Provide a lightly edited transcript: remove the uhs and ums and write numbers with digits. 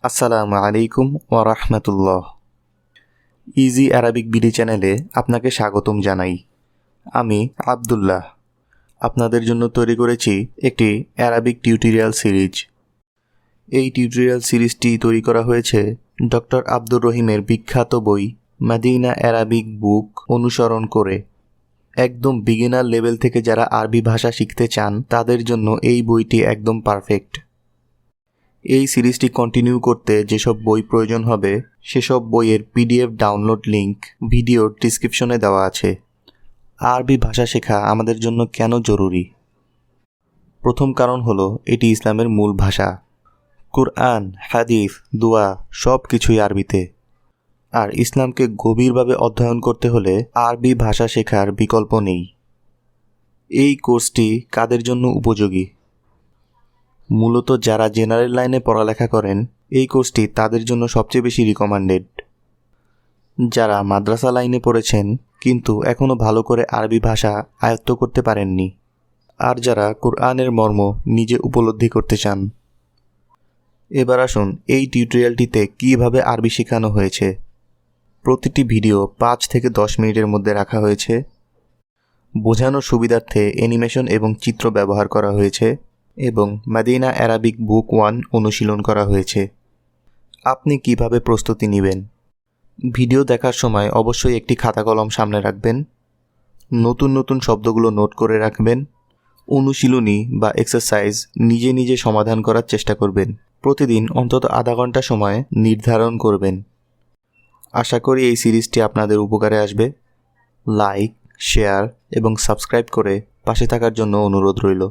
আসসালামু আলাইকুম ওয়া রাহমাতুল্লাহ। ইজি অ্যারাবিক বিডি চ্যানেলে আপনাকে স্বাগতম জানাই। আমি আব্দুল্লাহ আপনাদের জন্য তৈরি করেছি একটি অ্যারাবিক টিউটোরিয়াল সিরিজ। এই টিউটোরিয়াল সিরিজটি তৈরি করা হয়েছে ডক্টর আব্দুর রহিমের বিখ্যাত বই মাদিনা অ্যারাবিক বুক অনুসরণ করে। একদম বিগিনার লেভেল থেকে যারা আরবি ভাষা শিখতে চান তাদের জন্য এই বইটি একদম পারফেক্ট। এই সিরিজটি কন্টিনিউ করতে যেসব বই প্রয়োজন হবে সেসব বইয়ের পিডিএফ ডাউনলোড লিংক ভিডিওর ডিসক্রিপশনে দেওয়া আছে। আরবি ভাষা শেখা আমাদের জন্য কেন জরুরি? প্রথম কারণ হলো এটি ইসলামের মূল ভাষা। কুরআন, হাদিস, দোয়া সব কিছুই আরবিতে। আর ইসলামকে গভীরভাবে অধ্যয়ন করতে হলে আরবি ভাষা শেখার বিকল্প নেই। এই কোর্সটি কাদের জন্য উপযোগী? মূলত যারা জেনারেল লাইনে পড়ালেখা করেন এই কোর্সটি তাদের জন্য সবচেয়ে বেশি রিকমেন্ডেড। যারা মাদ্রাসা লাইনে পড়েছেন কিন্তু এখনও ভালো করে আরবি ভাষা আয়ত্ত করতে পারেননি, আর যারা কুরআনের মর্ম নিজে উপলব্ধি করতে চান। এবার আসুন এই টিউটোরিয়ালটিতে কীভাবে আরবি শেখানো হয়েছে। প্রতিটি ভিডিও 5 থেকে 10 মিনিটের মধ্যে রাখা হয়েছে। বোঝানোর সুবিধার্থে অ্যানিমেশন এবং চিত্র ব্যবহার করা হয়েছে এবং মাদিনা অ্যারাবিক বুক 1 অনুশীলন করা হয়েছে। আপনি কিভাবে প্রস্তুতি নেবেন? ভিডিও দেখার সময় অবশ্যই একটি খাতা কলম সামনে রাখবেন। নতুন নতুন শব্দগুলো নোট করে রাখবেন। অনুশীলনী বা এক্সারসাইজ নিজে নিজে সমাধান করার চেষ্টা করবেন। প্রতিদিন অন্তত আধা ঘন্টা সময় নির্ধারণ করবেন। আশা করি এই সিরিজটি আপনাদের উপকারে আসবে। লাইক, শেয়ার এবং সাবস্ক্রাইব করে পাশে থাকার জন্য অনুরোধ রইল।